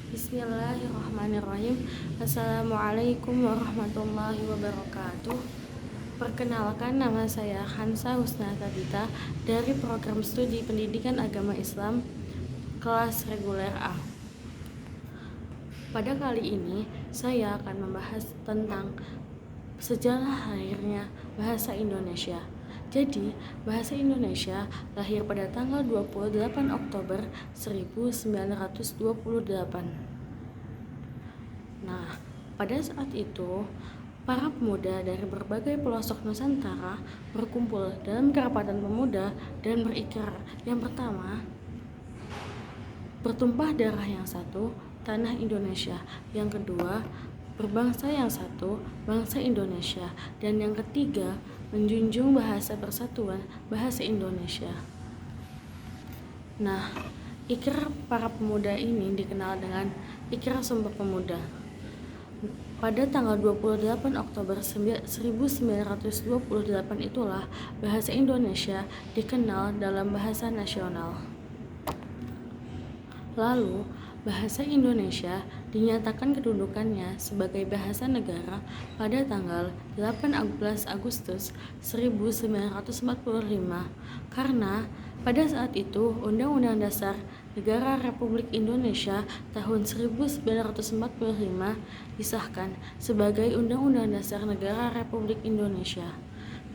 Bismillahirrahmanirrahim. Assalamualaikum warahmatullahi wabarakatuh. Perkenalkan, nama saya Hansa Husna Tabita dari Program Studi Pendidikan Agama Islam kelas reguler A. Pada kali ini saya akan membahas tentang sejarah lahirnya bahasa Indonesia. Jadi, bahasa Indonesia lahir pada tanggal 28 Oktober 1928. Nah, pada saat itu, para pemuda dari berbagai pelosok Nusantara berkumpul dalam kerapatan pemuda dan berikrar. Yang pertama, bertumpah darah yang satu, tanah Indonesia. Yang kedua, berbangsa yang satu, bangsa Indonesia. Dan yang ketiga, menjunjung bahasa persatuan, bahasa Indonesia. Nah, ikrar para pemuda ini dikenal dengan Ikrar Sumpah Pemuda. Pada tanggal 28 Oktober 1928 itulah bahasa Indonesia dikenal dalam bahasa nasional. Lalu, bahasa Indonesia dinyatakan kedudukannya sebagai bahasa negara pada tanggal 18 Agustus 1945 karena pada saat itu Undang-Undang Dasar Negara Republik Indonesia tahun 1945 disahkan sebagai Undang-Undang Dasar Negara Republik Indonesia.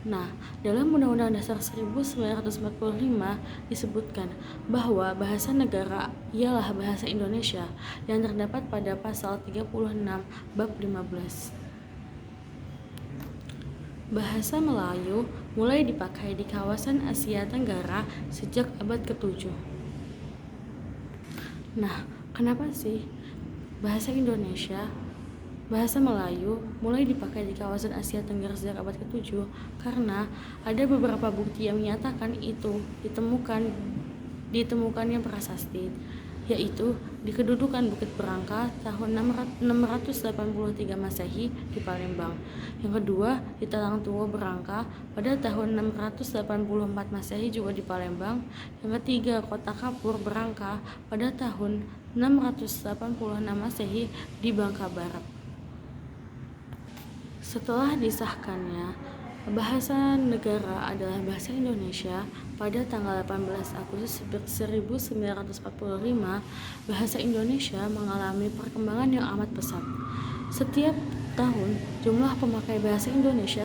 Nah, dalam Undang-Undang Dasar 1945 disebutkan bahwa bahasa negara ialah bahasa Indonesia yang terdapat pada pasal 36 bab 15. Bahasa Melayu mulai dipakai di kawasan Asia Tenggara sejak abad ke-7. Nah, kenapa sih bahasa Melayu mulai dipakai di kawasan Asia Tenggara sejak abad ke-7? Karena ada beberapa bukti yang menyatakan itu ditemukannya prasasti, yaitu di kedudukan Bukit Berangka tahun 683 Masehi di Palembang. Yang kedua, di Talang Tua Berangka pada tahun 684 Masehi juga di Palembang. Yang ketiga, Kota Kapur Berangka pada tahun 686 Masehi di Bangka Barat. Setelah disahkannya bahasa negara adalah bahasa Indonesia pada tanggal 18 Agustus 1945, bahasa Indonesia mengalami perkembangan yang amat pesat. Setiap tahun jumlah pemakai bahasa Indonesia